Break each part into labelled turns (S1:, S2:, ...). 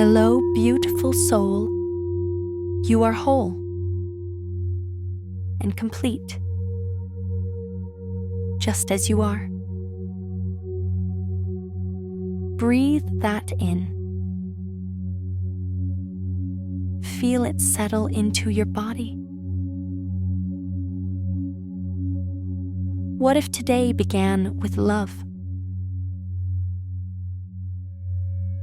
S1: Hello, beautiful soul. You are whole and complete, just as you are. Breathe that in. Feel it settle into your body. What if today began with love?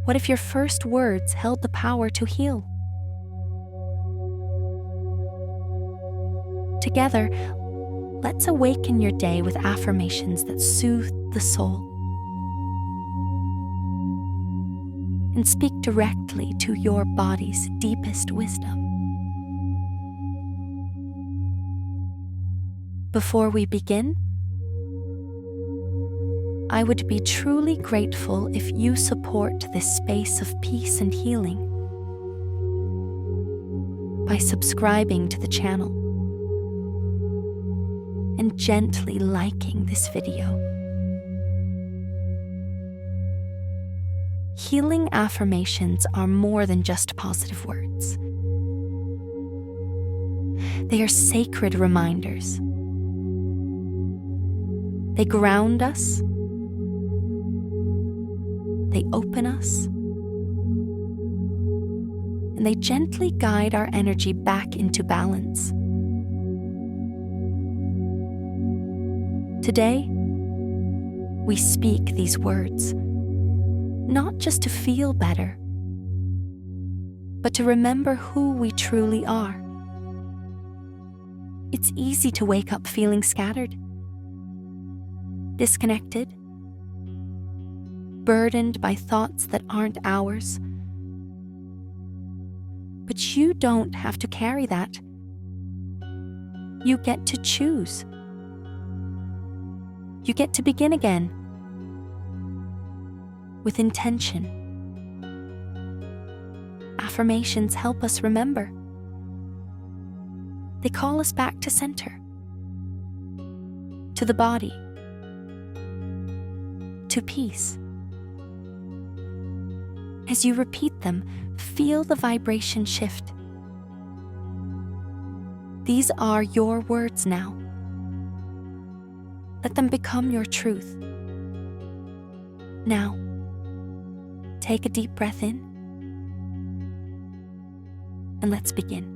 S1: What if your first words held the power to heal? Together, let's awaken your day with affirmations that soothe the soul and speak directly to your body's deepest wisdom. Before we begin, I would be truly grateful if you support this space of peace and healing by subscribing to the channel and gently liking this video. Healing affirmations are more than just positive words. They are sacred reminders. They ground us. They open us, and they gently guide our energy back into balance. Today, we speak these words, not just to feel better, but to remember who we truly are. It's easy to wake up feeling scattered, disconnected, burdened by thoughts that aren't ours. But you don't have to carry that. You get to choose. You get to begin again with intention. Affirmations help us remember. They call us back to center, to the body, to peace. As you repeat them, feel the vibration shift. These are your words now. Let them become your truth. Now, take a deep breath in, and let's begin.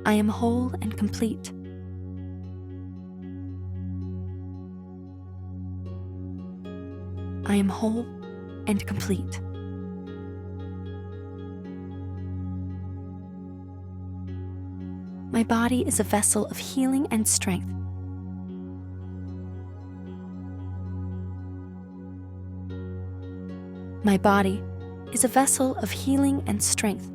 S1: I am whole and complete. I am whole and complete. My body is a vessel of healing and strength. My body is a vessel of healing and strength.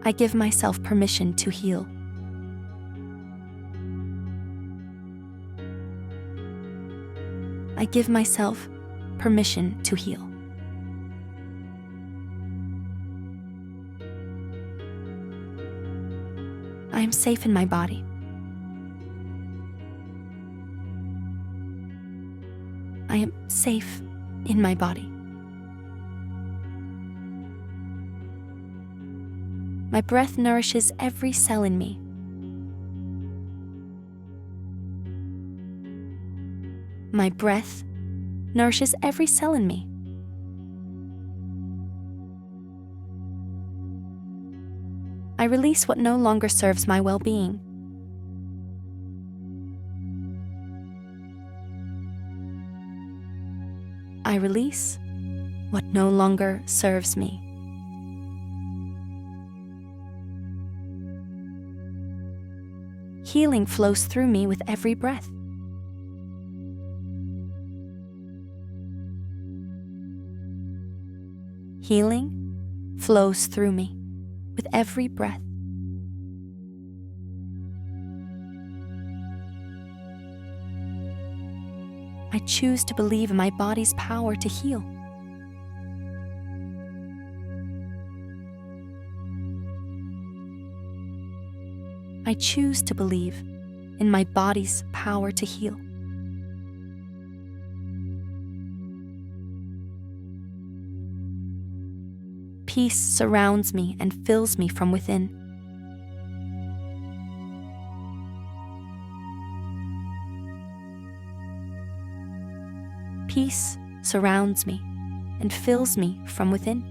S1: I give myself permission to heal. I give myself permission to heal. I am safe in my body. I am safe in my body. My breath nourishes every cell in me. My breath nourishes every cell in me. I release what no longer serves my well-being. I release what no longer serves me. Healing flows through me with every breath. Healing flows through me with every breath. I choose to believe in my body's power to heal. I choose to believe in my body's power to heal. Peace surrounds me and fills me from within. Peace surrounds me and fills me from within.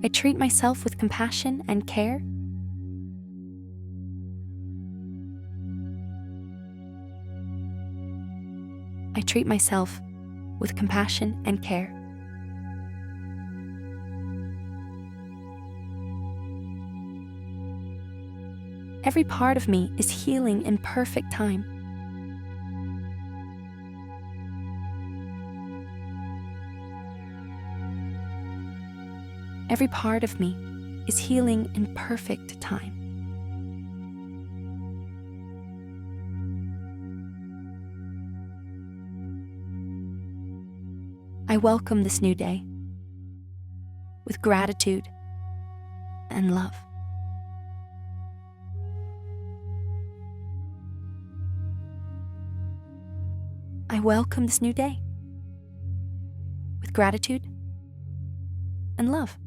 S1: I treat myself with compassion and care. I treat myself with compassion and care. Every part of me is healing in perfect time. Every part of me is healing in perfect time. I welcome this new day with gratitude and love. I welcome this new day with gratitude and love.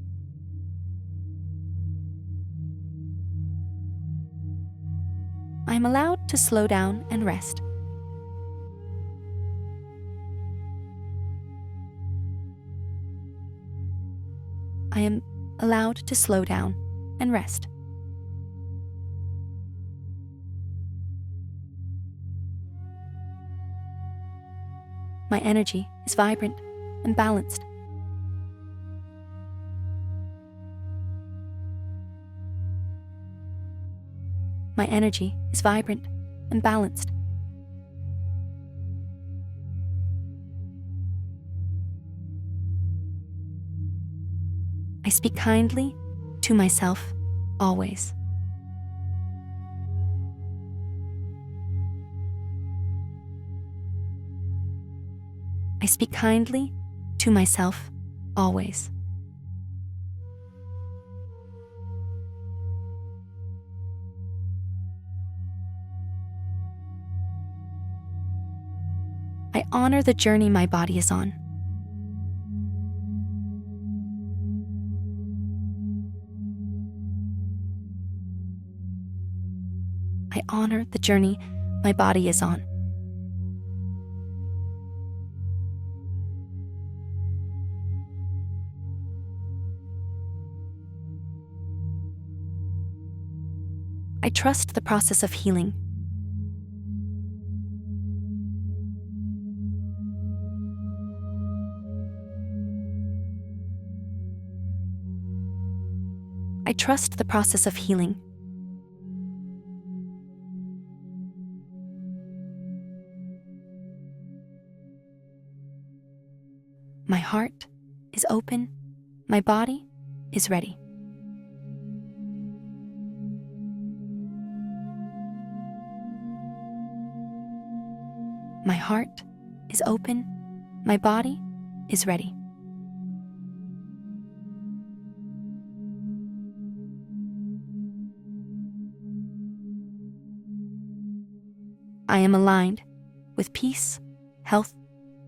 S1: I am allowed to slow down and rest. I am allowed to slow down and rest. My energy is vibrant and balanced. My energy is vibrant and balanced. I speak kindly to myself always. I speak kindly to myself always. I honor the journey my body is on. I honor the journey my body is on. I trust the process of healing. I trust the process of healing. My heart is open. My body is ready. My heart is open. My body is ready. I am aligned with peace, health,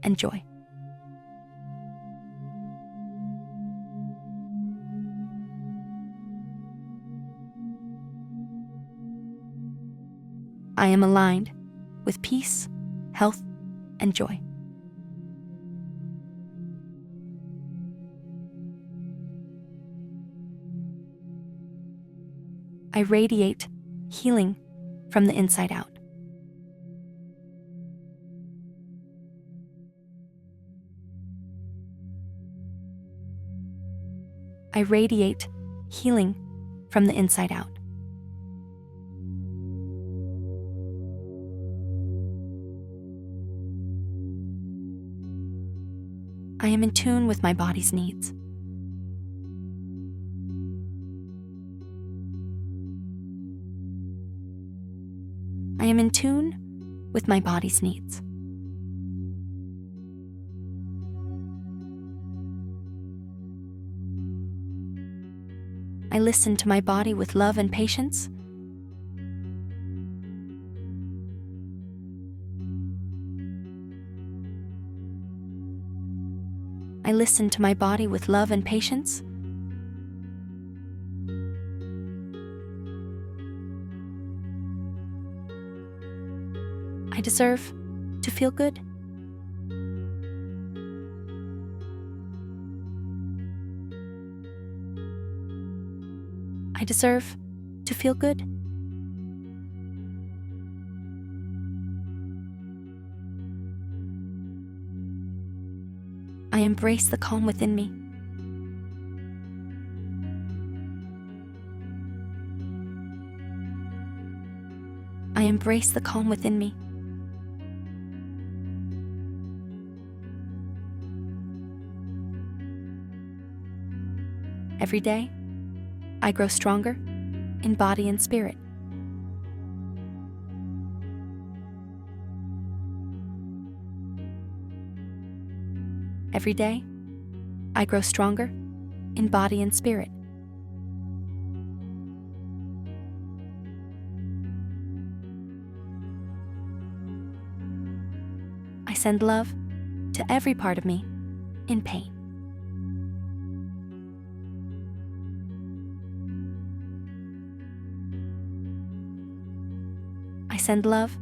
S1: and joy. I am aligned with peace, health, and joy. I radiate healing from the inside out. I radiate healing from the inside out. I am in tune with my body's needs. I am in tune with my body's needs. I listen to my body with love and patience. I listen to my body with love and patience. I deserve to feel good. I deserve to feel good. I embrace the calm within me. I embrace the calm within me. Every day, I grow stronger in body and spirit. Every day, I grow stronger in body and spirit. I send love to every part of me in pain. I send love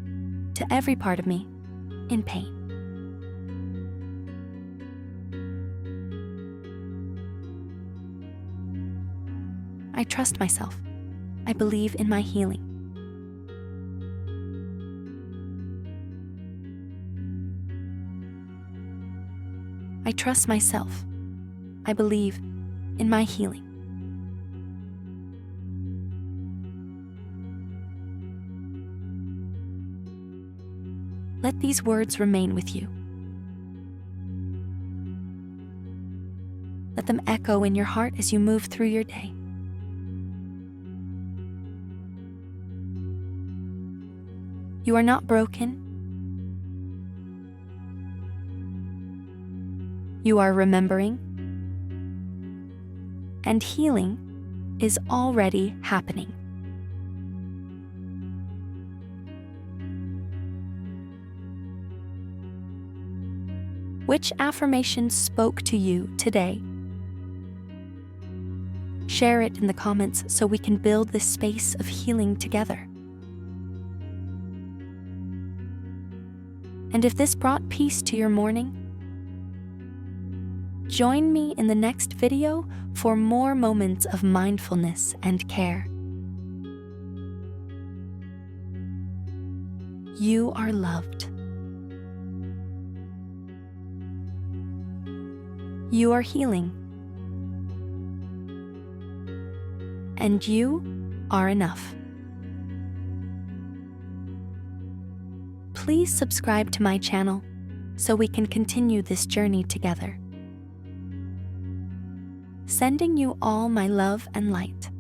S1: to every part of me in pain. I trust myself. I believe in my healing. I trust myself. I believe in my healing. Let these words remain with you. Let them echo in your heart as you move through your day. You are not broken. You are remembering. And healing is already happening. Which affirmation spoke to you today? Share it in the comments so we can build this space of healing together. And if this brought peace to your morning, join me in the next video for more moments of mindfulness and care. You are loved. You are healing. And you are enough. Please subscribe to my channel so we can continue this journey together. Sending you all my love and light.